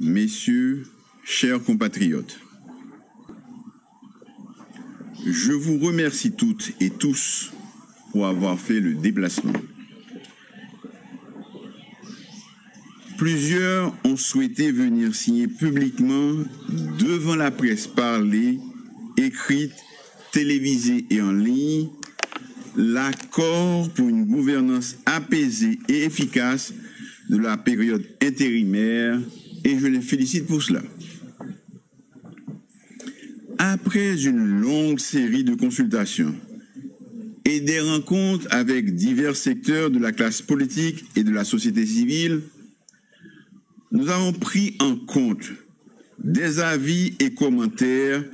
Messieurs, chers compatriotes, je vous remercie toutes et tous pour avoir fait le déplacement. Plusieurs ont souhaité venir signer publiquement devant la presse parlée, écrite, télévisée et en ligne l'accord pour une gouvernance apaisée et efficace de la période intérimaire et je les félicite pour cela. Après une longue série de consultations et des rencontres avec divers secteurs de la classe politique et de la société civile, nous avons pris en compte des avis et commentaires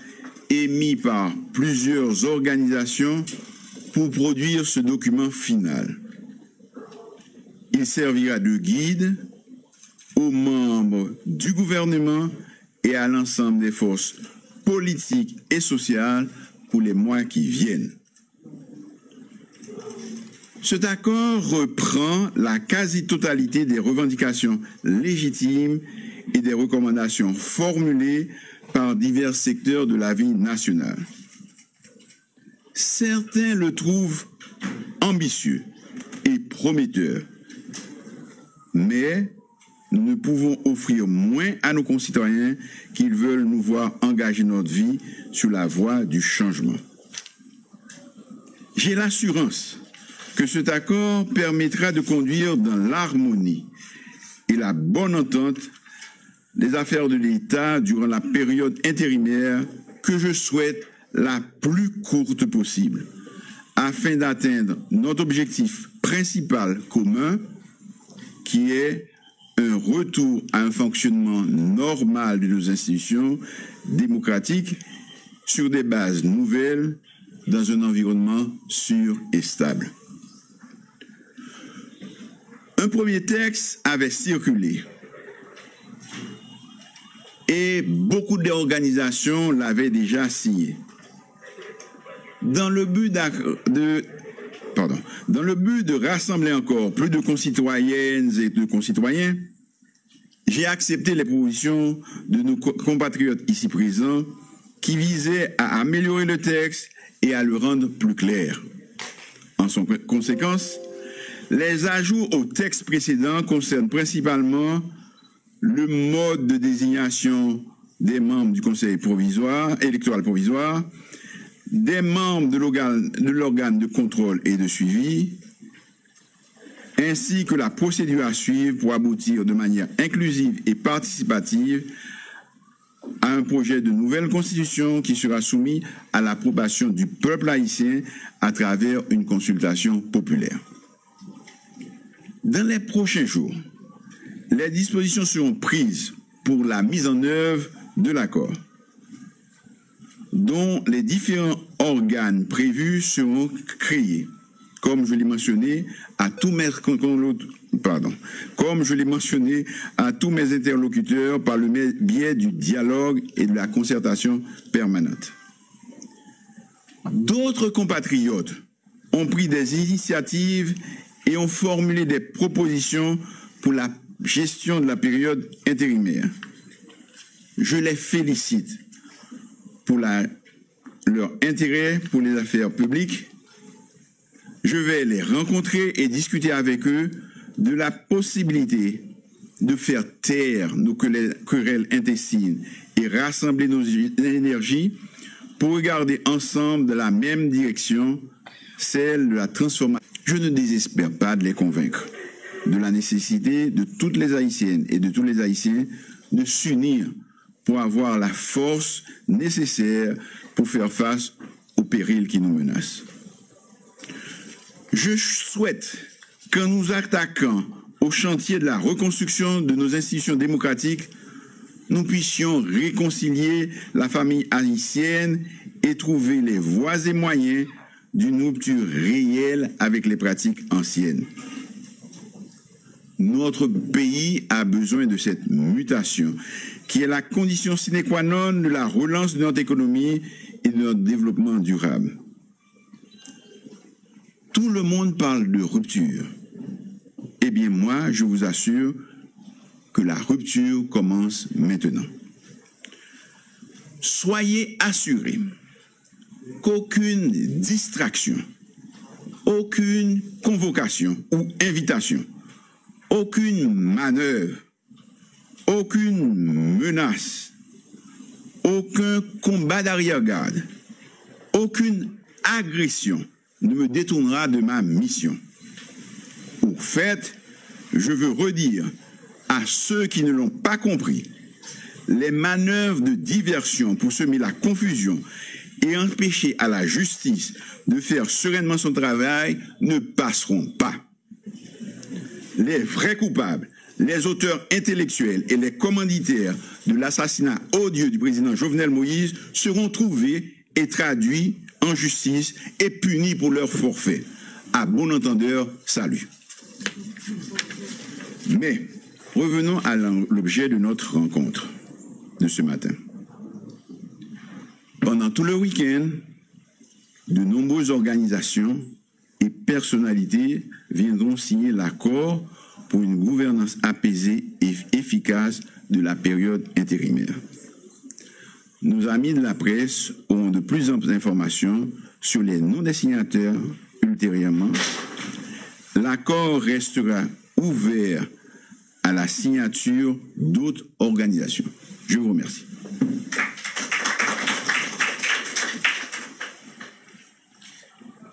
émis par plusieurs organisations pour produire ce document final. Il servira de guide aux membres du gouvernement et à l'ensemble des forces politiques et sociales pour les mois qui viennent. Cet accord reprend la quasi-totalité des revendications légitimes et des recommandations formulées par divers secteurs de la vie nationale. Certains le trouvent ambitieux et prometteur, mais nous ne pouvons offrir moins à nos concitoyens qu'ils veulent nous voir engager notre vie sur la voie du changement. J'ai l'assurance que cet accord permettra de conduire dans l'harmonie et la bonne entente les affaires de l'État durant la période intérimaire que je souhaite la plus courte possible, afin d'atteindre notre objectif principal commun, qui est un retour à un fonctionnement normal de nos institutions démocratiques sur des bases nouvelles dans un environnement sûr et stable. Un premier texte avait circulé et beaucoup d'organisations l'avaient déjà signé. Dans le but de rassembler encore plus de concitoyennes et de concitoyens, j'ai accepté les propositions de nos compatriotes ici présents qui visaient à améliorer le texte et à le rendre plus clair. En conséquence, les ajouts au texte précédent concernent principalement le mode de désignation des membres du Conseil électoral provisoire, des membres de l'organe de contrôle et de suivi, ainsi que la procédure à suivre pour aboutir de manière inclusive et participative à un projet de nouvelle constitution qui sera soumis à l'approbation du peuple haïtien à travers une consultation populaire. Dans les prochains jours, les dispositions seront prises pour la mise en œuvre de l'accord, dont les différents organes prévus seront créés, comme je l'ai mentionné à tous mes interlocuteurs par le biais du dialogue et de la concertation permanente. D'autres compatriotes ont pris des initiatives et ont formulé des propositions pour la gestion de la période intérimaire. Je les félicite pour leur intérêt pour les affaires publiques. Je vais les rencontrer et discuter avec eux de la possibilité de faire taire nos querelles intestines et rassembler nos énergies pour regarder ensemble dans la même direction, celle de la transformation. Je ne désespère pas de les convaincre de la nécessité de toutes les Haïtiennes et de tous les Haïtiens de s'unir pour avoir la force nécessaire pour faire face aux périls qui nous menacent. Je souhaite qu'en nous attaquant au chantier de la reconstruction de nos institutions démocratiques, nous puissions réconcilier la famille haïtienne et trouver les voies et moyens d'une rupture réelle avec les pratiques anciennes. Notre pays a besoin de cette mutation, qui est la condition sine qua non de la relance de notre économie et de notre développement durable. Tout le monde parle de rupture. Eh bien, moi, je vous assure que la rupture commence maintenant. Soyez assurés qu'aucune distraction, aucune convocation ou invitation, aucune manœuvre, aucune menace, aucun combat d'arrière-garde, aucune agression ne me détournera de ma mission. Au fait, je veux redire à ceux qui ne l'ont pas compris, les manœuvres de diversion pour semer la confusion et empêcher à la justice de faire sereinement son travail ne passeront pas. Les vrais coupables, les auteurs intellectuels et les commanditaires de l'assassinat odieux du président Jovenel Moïse seront trouvés et traduits en justice et punis pour leur forfait. À bon entendeur, salut. Mais revenons à l'objet de notre rencontre de ce matin. Pendant tout le week-end, de nombreuses organisations et personnalités viendront signer l'accord pour une gouvernance apaisée et efficace de la période intérimaire. Nos amis de la presse auront de plus amples informations sur les noms des signataires ultérieurement. L'accord restera ouvert à la signature d'autres organisations. Je vous remercie.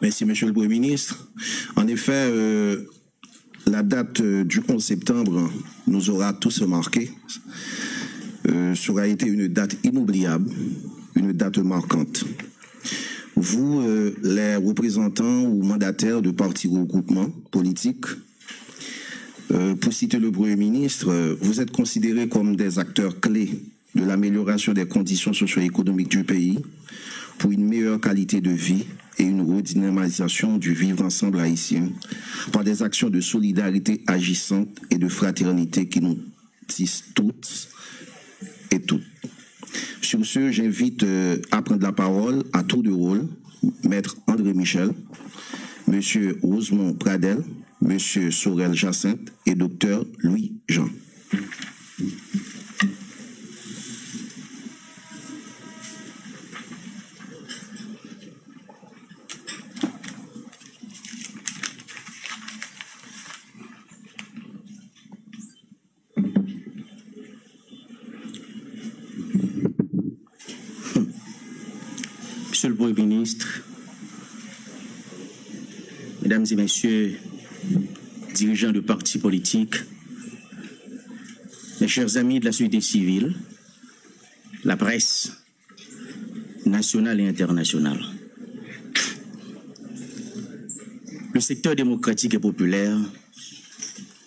Merci, Monsieur le Premier ministre. En effet, la date du 11 septembre nous aura tous marqués. Ça aura été une date inoubliable, une date marquante. Vous, les représentants ou mandataires de partis ou groupements politiques, pour citer le Premier ministre, vous êtes considérés comme des acteurs clés de l'amélioration des conditions socio-économiques du pays pour une meilleure qualité de vie et une redynamisation du vivre ensemble haïtien par des actions de solidarité agissantes et de fraternité qui nous tissent toutes et toutes. Sur ce, j'invite à prendre la parole à tour de rôle Maître André Michel, Monsieur Rosemont Pradel, Monsieur Sorel Jacinthe et Docteur Louis Jean. Monsieur le Premier ministre, Mesdames et Messieurs, dirigeants de partis politiques, mes chers amis de la société civile, la presse nationale et internationale, le secteur démocratique et populaire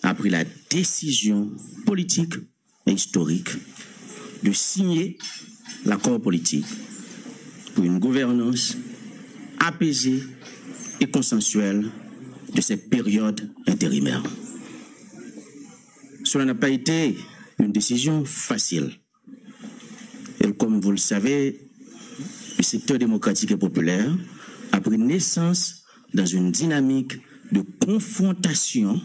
a pris la décision politique et historique de signer l'accord politique pour une gouvernance apaisée et consensuelle de cette période intérimaire. Cela n'a pas été une décision facile. Et comme vous le savez, le secteur démocratique et populaire a pris naissance dans une dynamique de confrontation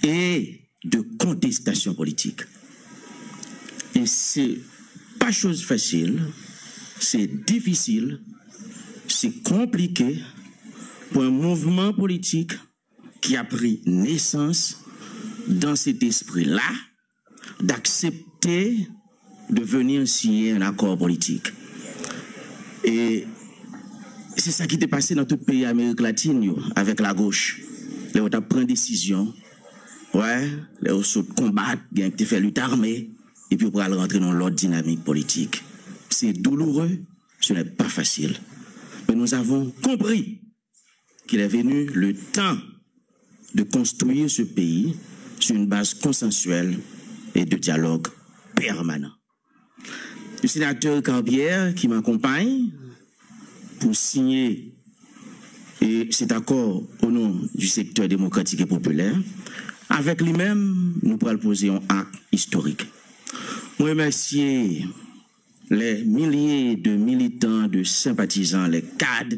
et de contestation politique. Et c'est pas chose facile, c'est difficile, c'est compliqué pour un mouvement politique qui a pris naissance dans cet esprit-là d'accepter de venir signer un accord politique. Et c'est ça qui s'est passé dans tout le pays d'Amérique latine avec la gauche. Les autres prennent décision, ouais, les autres combattent, bien que tu fais lutte armée, et puis on pourra rentrer dans l'autre dynamique politique. C'est douloureux, ce n'est pas facile. Mais nous avons compris qu'il est venu le temps de construire ce pays sur une base consensuelle et de dialogue permanent. Le sénateur Cambière qui m'accompagne pour signer cet accord au nom du secteur démocratique et populaire, avec lui-même, nous pourrons poser un acte historique. Je remercie les milliers de militants, de sympathisants, les cadres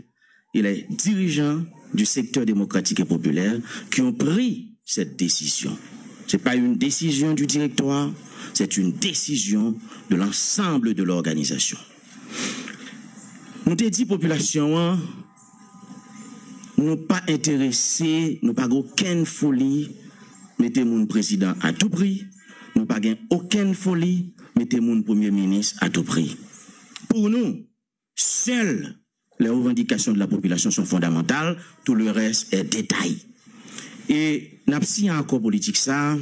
et les dirigeants du secteur démocratique et populaire qui ont pris cette décision. Ce n'est pas une décision du directoire, c'est une décision de l'ensemble de l'organisation. Nous te dit population, nous pas intéressés, nous pas aucune folie, mettez mon président à tout prix, nous pas aucune folie, mettez mon premier ministre à tout prix. Pour nous, seules les revendications de la population sont fondamentales, tout le reste est détail. Et nous avons encore politique ça,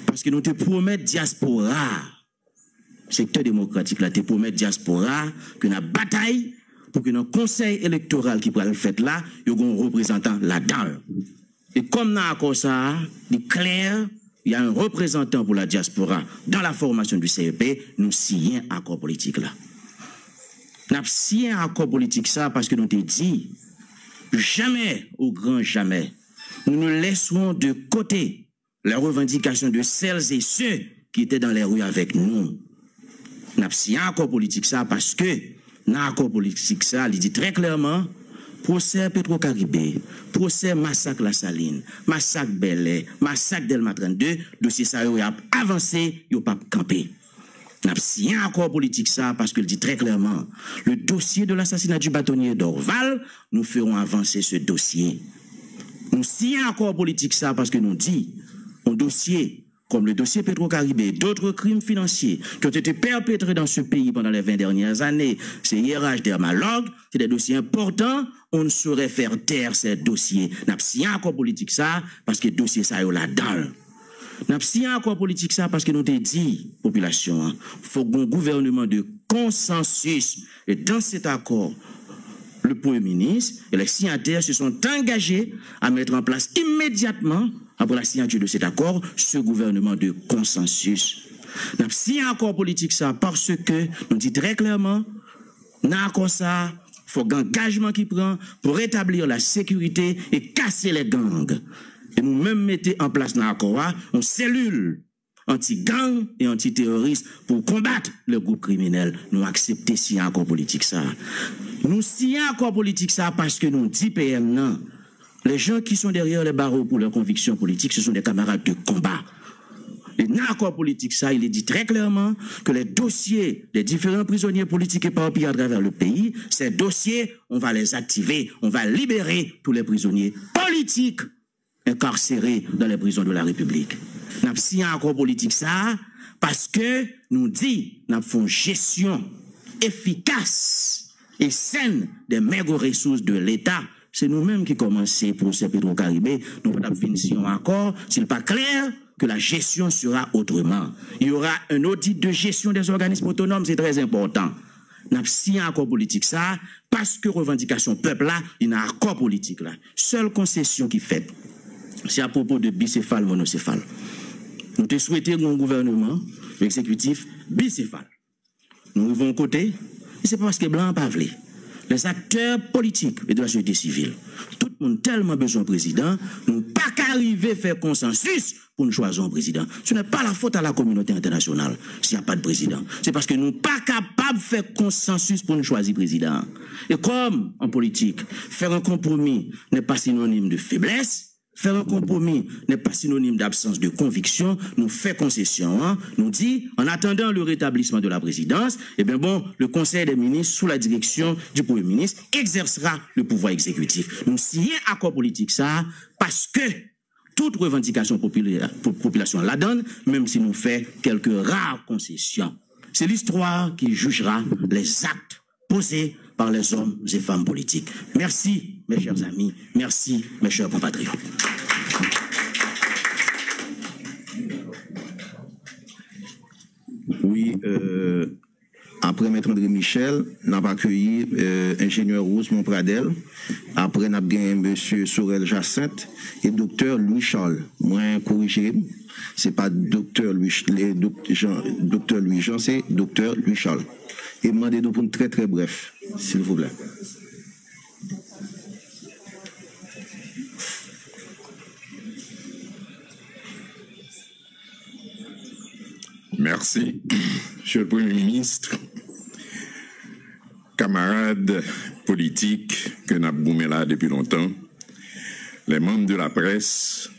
parce que nous te promettons diaspora, secteur démocratique là, te promettons diaspora, que nous bataille pour que notre conseil électoral qui pourra le faire là, il y a un représentant là-dedans. Et comme nous avons ça, il est clair, il y a un représentant pour la diaspora dans la formation du CEP, nous signons un accord politique là. Nous avons signé un accord politique ça parce que nous te dit, jamais, au grand jamais, nous nous laisserons de côté les revendications de celles et ceux qui étaient dans les rues avec nous. Nous avons signé un accord politique ça parce que dans l'accord politique ça, il dit très clairement, procès Petro-Caribé, procès massacre La Saline, massacre Bel-Air, massacre Delma 32, dossier ça a avancé, il n'a pas campé. Nous avons signé un accord politique ça parce qu'il dit très clairement, le dossier de l'assassinat du bâtonnier d'Orval, nous ferons avancer ce dossier. Nous signons un accord politique ça parce que nous dit, un dossier comme le dossier Petro-Caribé, d'autres crimes financiers qui ont été perpétrés dans ce pays pendant les 20 dernières années, c'est IRH Dermalogue, c'est des dossiers importants, on ne saurait faire taire ces dossiers. Nous avons signé un accord politique ça parce que le dossier ça est là-dedans. Nous avons signé un accord politique ça parce que nous avons dit, population, il faut un gouvernement de consensus. Et dans cet accord, le Premier ministre et les signataires se sont engagés à mettre en place immédiatement, après la signature de cet accord, ce gouvernement de consensus. Nous avons signé un accord politique ça parce que nous dit très clairement, dans l'accord ça, il faut un engagement qui prend pour rétablir la sécurité et casser les gangs. Et nous-mêmes mettons en place dans l'accord une cellule anti-gang et anti-terroriste pour combattre le groupe criminel. Nous acceptons si un accord politique ça. Nous signons un accord politique ça parce que nous dit PM non. Les gens qui sont derrière les barreaux pour leurs convictions politiques, ce sont des camarades de combat. Et dans l'accord politique ça, il est dit très clairement que les dossiers des différents prisonniers politiques éparpillés à travers le pays, ces dossiers, on va les activer, on va libérer tous les prisonniers politiques incarcérés dans les prisons de la République. Nous avons signé un accord politique ça parce que nous dit nous faisons gestion efficace et saine des maigres ressources de l'État. C'est nous-mêmes qui commençons pour ce Petro-Caribé. Nous avons fini un accord. S'il n'est pas clair que la gestion sera autrement. Il y aura un audit de gestion des organismes autonomes, c'est très important. Nous avons signé un accord politique ça parce que revendication peuple là, il y a un accord politique là. Seule concession qui fait, c'est à propos de bicéphale, monocéphale. Nous te souhaitons un gouvernement exécutif bicéphale. Nous vivons à côté, et c'est pas parce que blanc pas voulu. Les acteurs politiques et de la société civile, tout le monde a tellement besoin de président, nous n'avons pas qu'arriver à faire consensus pour nous choisir un président. Ce n'est pas la faute à la communauté internationale s'il n'y a pas de président. C'est parce que nous ne sommes pas capables de faire consensus pour nous choisir président. Et comme en politique, faire un compromis n'est pas synonyme de faiblesse, faire un compromis n'est pas synonyme d'absence de conviction. Nous fait concession, hein? Nous dit, en attendant le rétablissement de la présidence, eh bien bon, le Conseil des ministres, sous la direction du Premier ministre, exercera le pouvoir exécutif. Nous signons accord politique ça, parce que toute revendication population la donne, même si nous fait quelques rares concessions. C'est l'histoire qui jugera les actes posés par les hommes et femmes politiques. Merci, mes chers amis. Merci, mes chers compatriotes. Oui, après Maître André Michel, nous avons accueilli ingénieur Rosemont Pradel. Après, nous avons gagné M. Sorel Jacinthe et Dr. Louis Charles. Moi, corrigé, ce n'est pas Dr. Louis Jean, c'est Dr. Louis Charles. Et demandez de pour très très bref, s'il vous plaît. Merci, Monsieur le Premier ministre, camarades politiques que nous avons là depuis longtemps, les membres de la presse,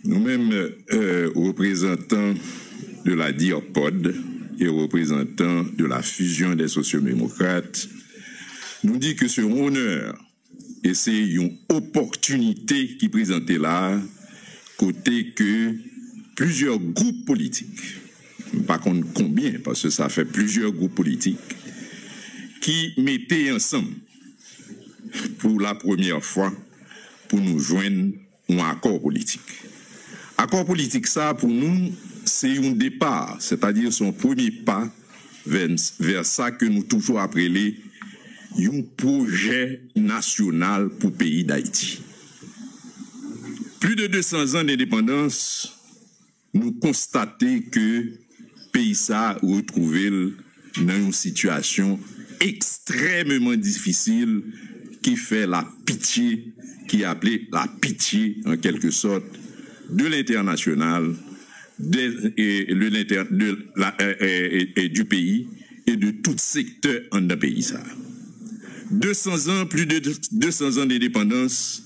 Nous-mêmes, représentants de la DIOPOD et représentants de la fusion des sociodémocrates, nous dit que c'est un honneur et c'est une opportunité qui présentait là, côté que plusieurs groupes politiques, pas contre combien, parce que ça fait plusieurs groupes politiques, qui mettaient ensemble pour la première fois pour nous joindre un accord politique. Accord politique, ça, pour nous, c'est un départ, c'est-à-dire son premier pas vers ça que nous toujours appelons un projet national pour le pays d'Haïti. Plus de 200 ans d'indépendance, nous constatons que le pays a retrouvé dans une situation extrêmement difficile qui fait la pitié, qui est appelée la pitié en quelque sorte de l'international, du pays et de tout secteur en un pays. Ça. 200 ans, plus de 200 ans d'indépendance,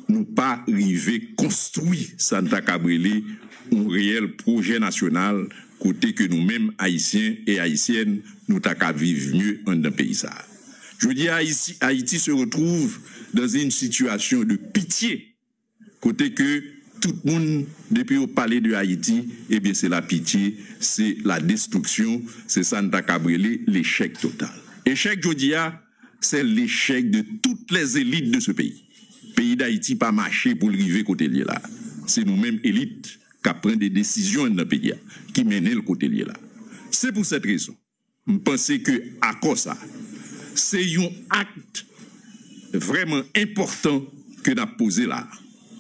nous pas arrivé construire Santa Cabrélé un réel projet national côté que nous-mêmes, Haïtiens et Haïtiennes, nous t'as vivre mieux en un pays. Ça. Je veux dire, Haïti se retrouve dans une situation de pitié, côté que tout le monde, depuis au palais de Haïti, eh bien c'est la pitié, c'est la destruction, c'est Santa Cabrélé, l'échec total. Échec, je dis, c'est l'échec de toutes les élites de ce pays. Le pays d'Haïti pas marché pour arriver côté là. C'est nous-mêmes élites qui prennent des décisions dans le pays, qui mènent le côté là. C'est pour cette raison, je pense que à cause ça, c'est un acte vraiment important que nous avons posé là.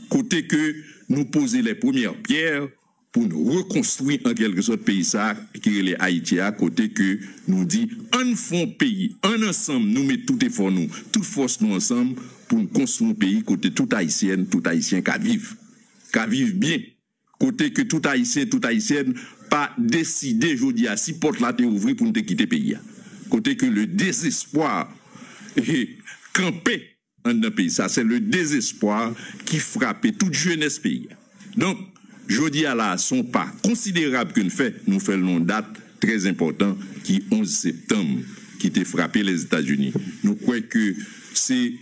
Côté que nous poser les premières pierres pour nous reconstruire en quelque sorte pays ça qui est Haïti à côté que nous dit un fond pays, un ensemble, nous mettons tout effort nous, toute force nous ensemble pour nous construire un pays côté tout haïtien qui vivent bien, côté que tout haïtien, toute haïtienne pas décider aujourd'hui à si porte la terre ouvrir pour nous quitter pays. Côté que le désespoir est campé dans un pays, ça c'est le désespoir qui frappe toute jeunesse pays. Donc, je dis à la son pas considérable que nous faisons une date très importante qui est 11 septembre, qui a frappé les États-Unis. Nous croyons que c'est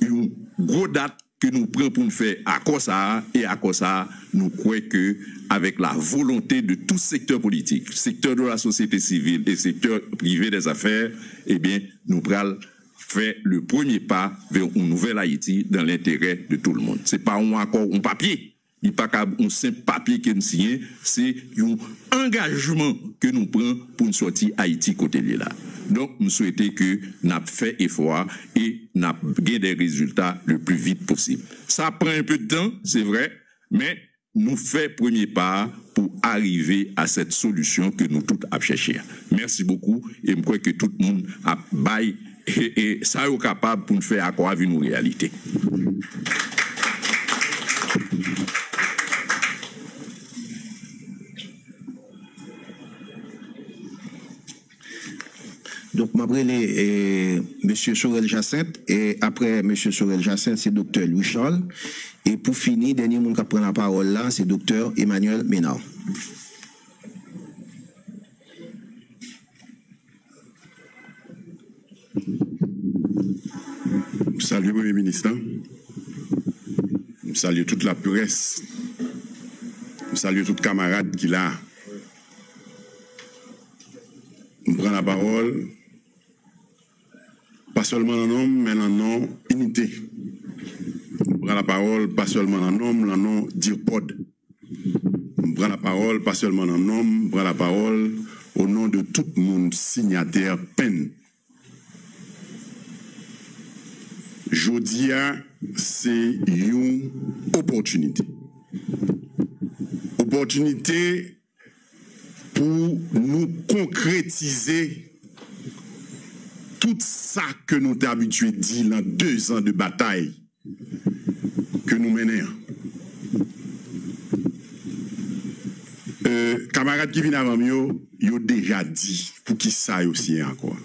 une grosse date que nous prenons pour nous faire à quoi ça, et à quoi ça, nous croyons que avec la volonté de tout secteur politique, secteur de la société civile et secteur privé des affaires, eh bien, nous prenons fait le premier pas vers une nouvelle Haïti dans l'intérêt de tout le monde. Ce n'est pas un accord, un papier, il n'y a pas un simple papier qui est signé, c'est un engagement que nous prenons pour nous sortir Haïti côté là. Donc, nous souhaitons que nous fait effort et nous gagné des résultats le plus vite possible. Ça prend un peu de temps, c'est vrai, mais nous fait premier pas pour arriver à cette solution que nous tous avons cherché. Merci beaucoup et je crois que tout le monde a baillé et ça est capable pour nous faire accord avec nos réalités. Donc, je vais M. Sorel Jacinthe, et après M. Sorel Jacinthe, c'est Dr. Louis Charles. Et pour finir, dernier monde qui prend la parole là, c'est Dr. Emmanuel Ménard. Salut, Premier ministre. Salut toute la presse. Salut tous les camarades qui là. On prend la parole, pas seulement en nom, mais en nom unité. On prend la parole, pas seulement en nom, mais en nom DIOPOD. On prend la parole, pas seulement en nom, on prend la parole au nom de tout le monde signataire peine. Jodia, c'est une opportunité. Opportunité pour nous concrétiser tout ça que nous t'avons habitué à dire dans 2 ans de bataille que nous menons. Camarades qui viennent avant moi, ils ont déjà dit pour qui ça aussi encore.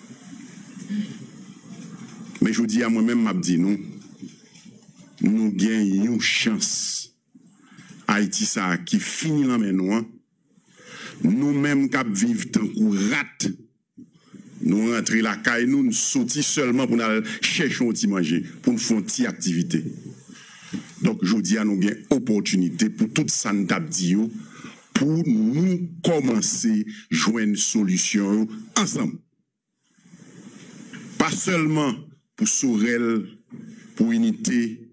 Mais je dis à moi-même, je dis nous gagnons une chance. Haïti ça qui finit dans mes noix, nous-mêmes qui vivons tant qu'on rate, nous rentrons la caille, nous sortis seulement pour nous chercher un petit manger, pour nous faire une petite activité. Donc, je dis à nous une opportunité pour tout ça nous dit pour nous commencer à jouer une solution ensemble. Pas seulement pour Sorel, pour Unité,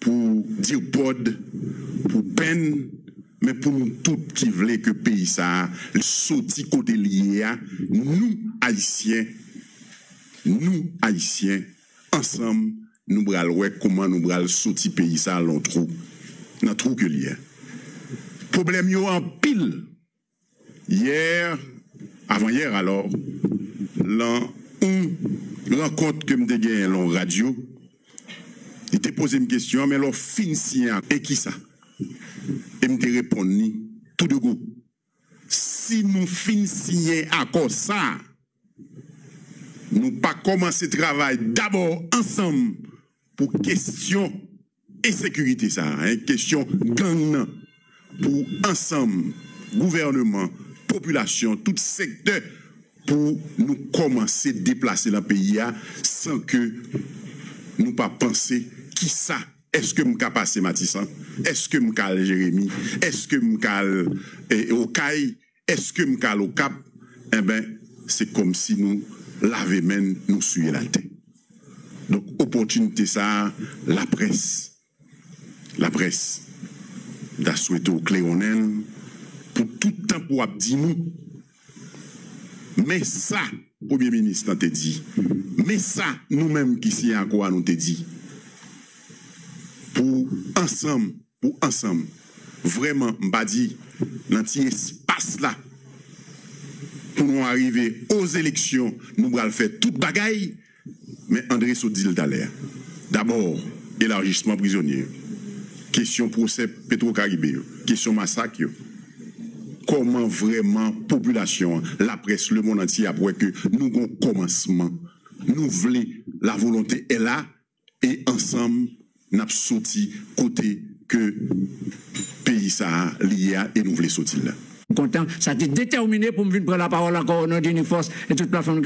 pour Dirpod, pour Ben, mais pour nous tous qui voulaient que le pays ça sorti côté lié à nous Haïtiens, ensemble, nous bral ouais comment nous bral sorti pays ça dans trou que lié. Problème yo en pile. Hier, avant-hier alors, une rencontre que me gagné en radio, il t'a posé une question, mais leur fin signé et qui ça? Et me répondu tout de go. Si nous fin signé accord ça, nous pas commencer travail d'abord ensemble pour question insécurité ça, hein, question gang pour ensemble gouvernement, population, tout secteur pour nous commencer à déplacer dans le pays sans que nous pas penser qui ça. Est-ce que m'ka passé Matissan? Est-ce que m'ka Jérémy? Est-ce que m'ka Okaï? Est-ce que m'ka au Cap? Eh bien, c'est comme si nous laver main, nous suivions la tête. Donc, opportunité ça, la presse d'a souhaité au Cléonel pour tout le temps pour dire nous. Mais ça, Premier ministre t'a dit. Mais ça, nous-mêmes qui sommes encore nous t'a dit. Pour ensemble, vraiment, m'ba dit, l'anti-espace là, pour nous arriver aux élections, nous allons faire toute bagaille, mais André Sodil d'aller. D'abord, élargissement prisonnier, question procès Petro-Caribé, question massacre, comment vraiment population, la presse, le monde entier, après que nous avons commencement, nous voulons, la volonté est là, et ensemble, nous avons sorti côté que pays ça lié et nous voulons sortir là. Content, ça a été déterminé pour me venir prendre la parole encore au nom d'Uniforce et toute plateforme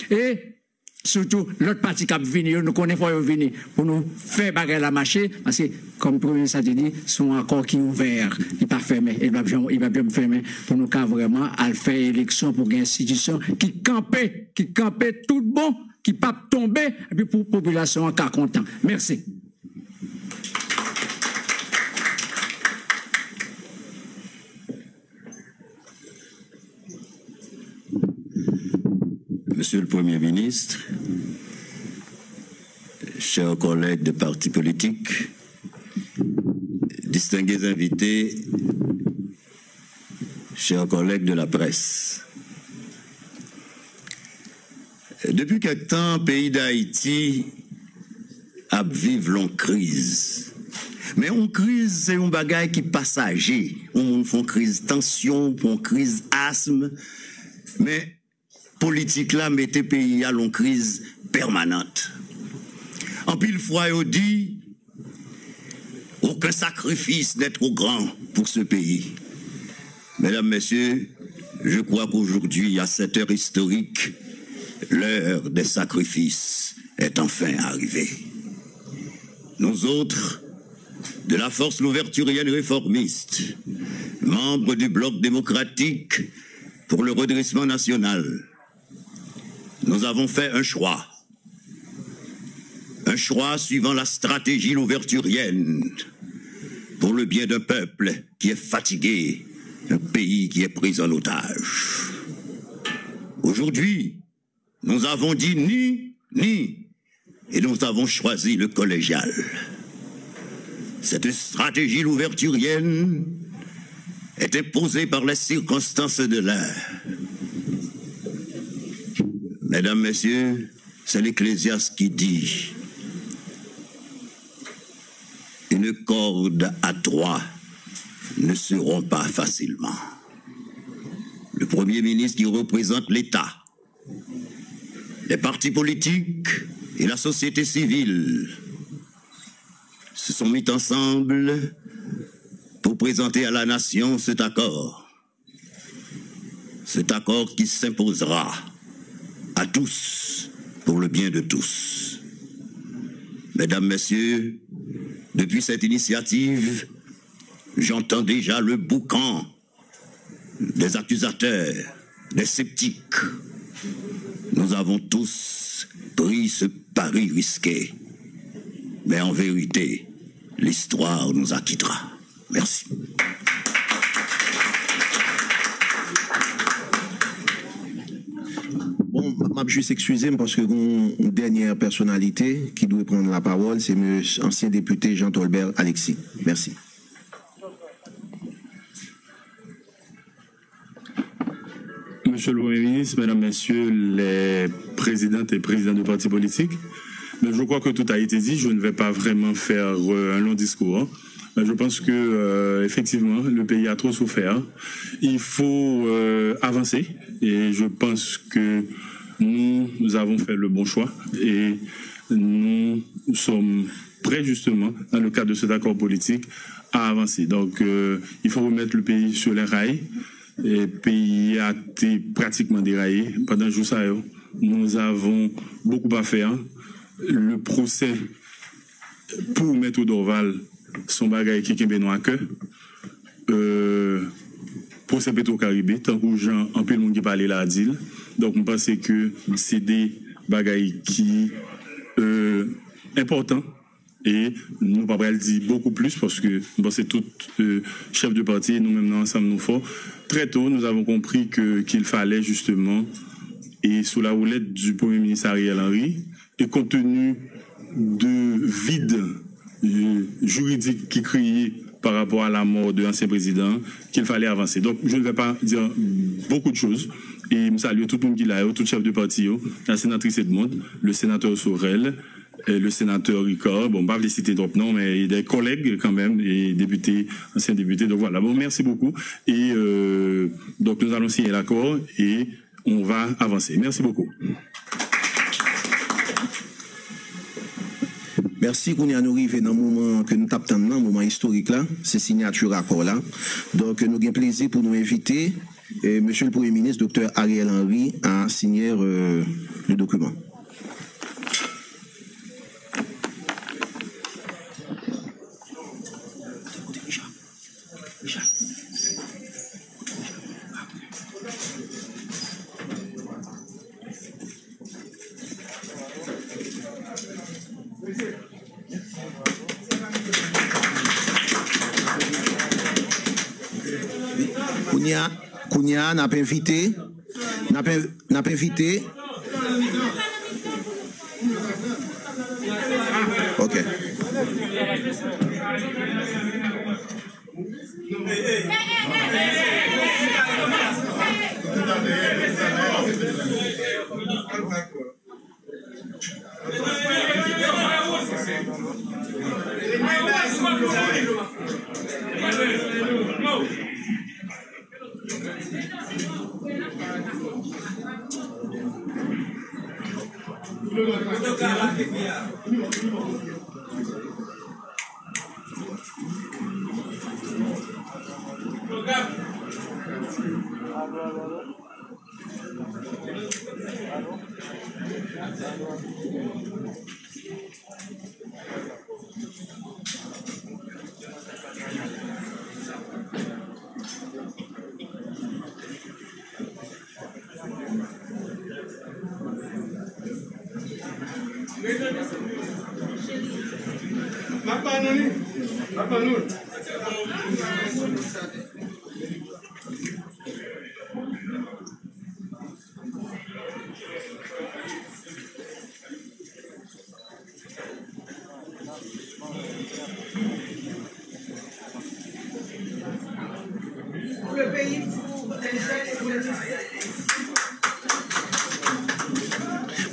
et surtout l'autre parti qui a venu, nous connaissons venir pour nous faire bagarre la marché parce que comme le Premier ministre a dit, son accord qui est ouvert, il n'est pas fermé, il va bien fermer pour nous vraiment à faire élection pour une institution qui campait tout bon, qui pas tomber et puis pour la population en cas content. Merci. Monsieur le Premier ministre, chers collègues de partis politiques, distingués invités, chers collègues de la presse. Depuis quelque temps, le pays d'Haïti a vécu une crise. Mais une crise, c'est un bagage qui est passager. On fait une crise tension, une crise asthme. Mais politique là mette pays à une crise permanente. En pile fois, on dit aucun sacrifice n'est trop grand pour ce pays. Mesdames, Messieurs, je crois qu'aujourd'hui, à cette heure historique, l'heure des sacrifices est enfin arrivée. Nous autres, de la force louverturienne réformiste, membres du bloc démocratique pour le redressement national, nous avons fait un choix suivant la stratégie louverturienne pour le bien d'un peuple qui est fatigué, un pays qui est pris en otage. Aujourd'hui, nous avons dit ni, et nous avons choisi le collégial. Cette stratégie louverturienne est imposée par les circonstances de l'heure. Mesdames, Messieurs, c'est l'Ecclésiaste qui dit « Une corde à trois ne se rompt pas facilement. » Le Premier ministre qui représente l'État, les partis politiques et la société civile se sont mis ensemble présenter à la nation cet accord. Cet accord qui s'imposera à tous pour le bien de tous. Mesdames, Messieurs, depuis cette initiative, j'entends déjà le boucan des accusateurs, des sceptiques. Nous avons tous pris ce pari risqué. Mais en vérité, l'histoire nous acquittera. Merci. Bon, je juste excusé parce que une dernière personnalité qui doit prendre la parole, c'est l'ancien député Jean-Tolbert Alexis. Merci. Monsieur le Premier ministre, Mesdames, Messieurs les présidentes et présidents de partis politiques, je crois que tout a été dit. Je ne vais pas vraiment faire un long discours. Je pense que effectivement, le pays a trop souffert. Il faut avancer et je pense que nous avons fait le bon choix et nous sommes prêts justement, dans le cadre de cet accord politique, à avancer. Donc, il faut remettre le pays sur les rails. Le pays a été pratiquement déraillé pendant le jour ça. Nous avons beaucoup à faire. Le procès pour Maître Dorval, son bagage qui est à cœur. Procès Petro-Caribé, tant que gens, en peu le monde qui parlait là, dit. Donc, on pense que c'est des bagailles qui importants. Et nous, pas le dire beaucoup plus parce que c'est tout chef de parti, nous-mêmes, ensemble, nous fort. Très tôt, nous avons compris qu'il fallait justement, et sous la roulette du Premier ministre Ariel Henry, et compte tenu de vide juridique qui criait par rapport à la mort de l'ancien président, qu'il fallait avancer. Donc, je ne vais pas dire beaucoup de choses. Et je salue tout le monde qui l'a, tout chef de parti, la sénatrice Edmond, le sénateur Sorel, le sénateur Ricard, bon, pas les citer d'autres noms, mais des collègues quand même, et députés, anciens députés. Donc voilà, bon, merci beaucoup. Et donc nous allons signer l'accord et on va avancer. Merci beaucoup. Merci qu'on y a nous arrivé dans le moment que nous tapons dans le moment historique là, c'est signature accord là. Donc nous avons plaisir pour nous inviter, Monsieur le Premier ministre, Dr. Ariel Henry, à signer le document. Kounia n'a pas invité. Ok.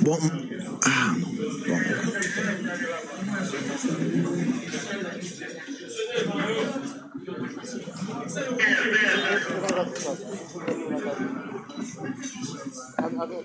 Bon, ah non, bon.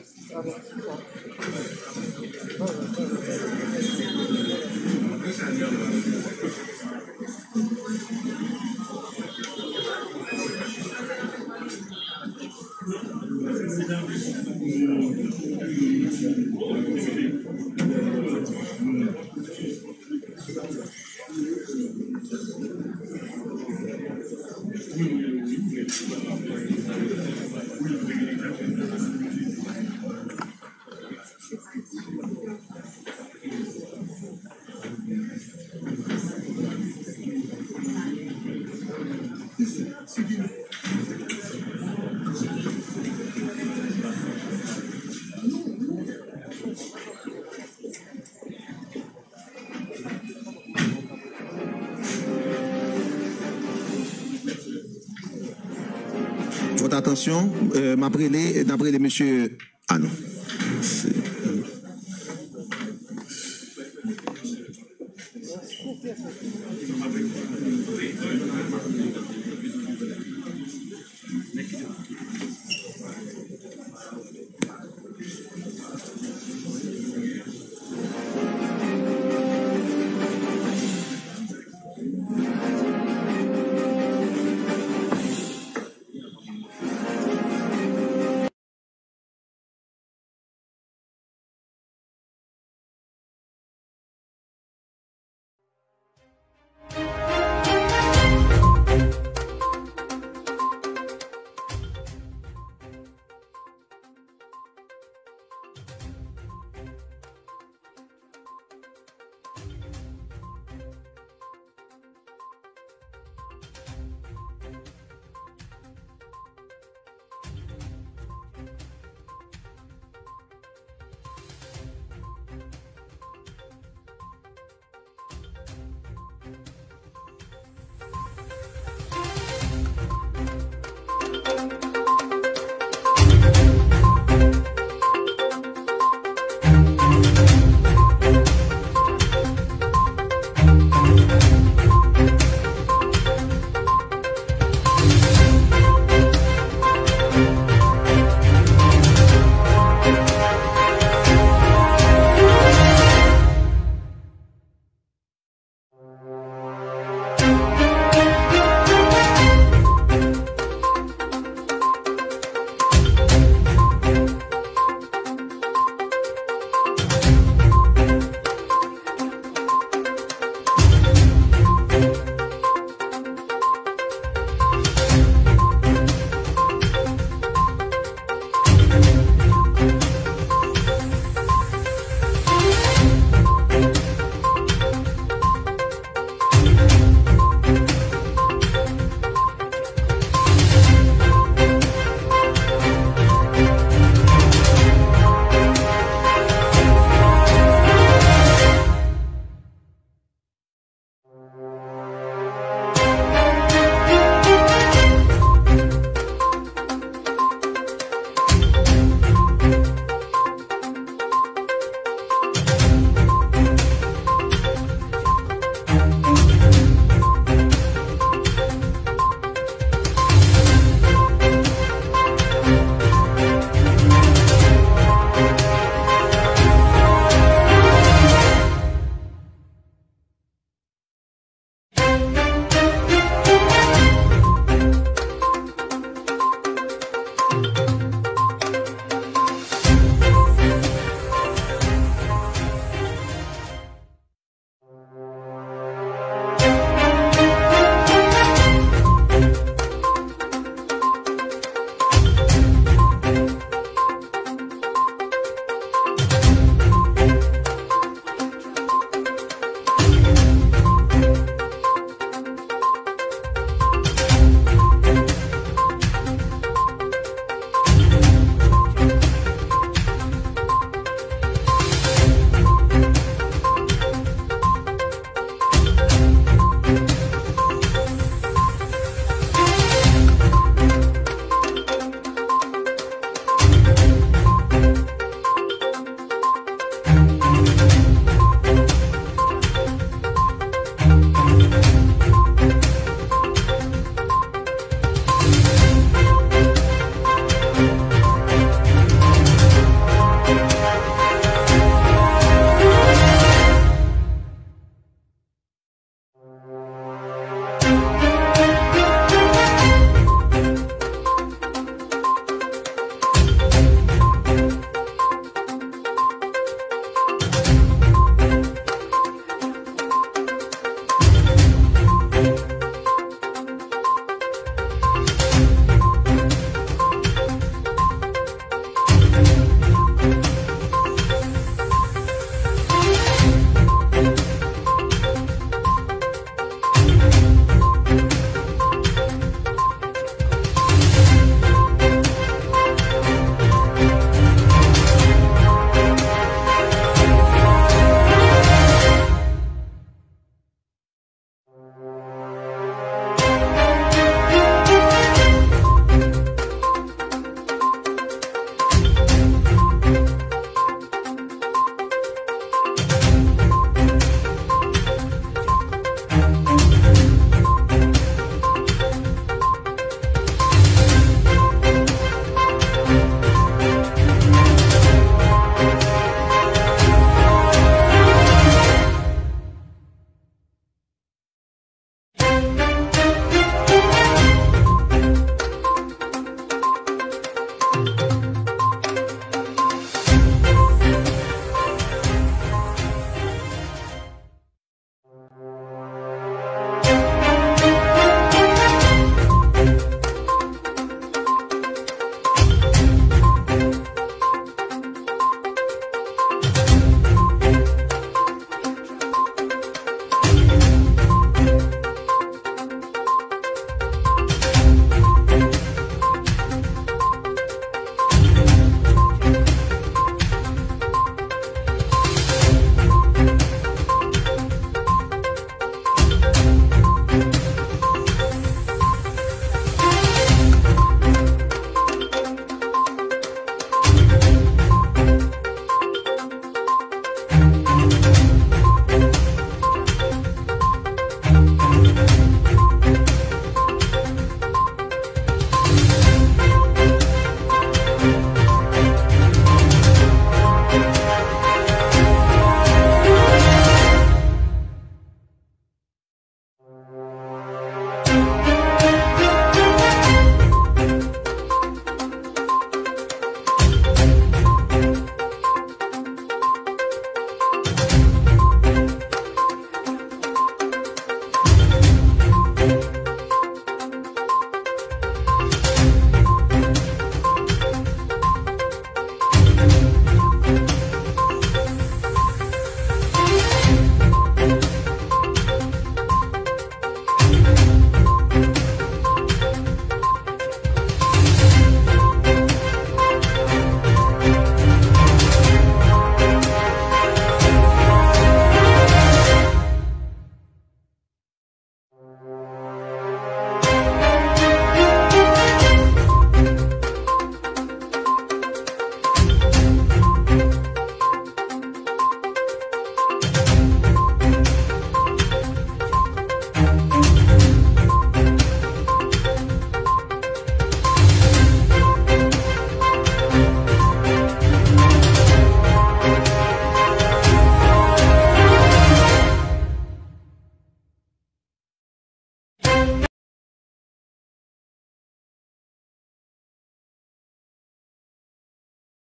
Votre attention, d'après les monsieur... Ah non.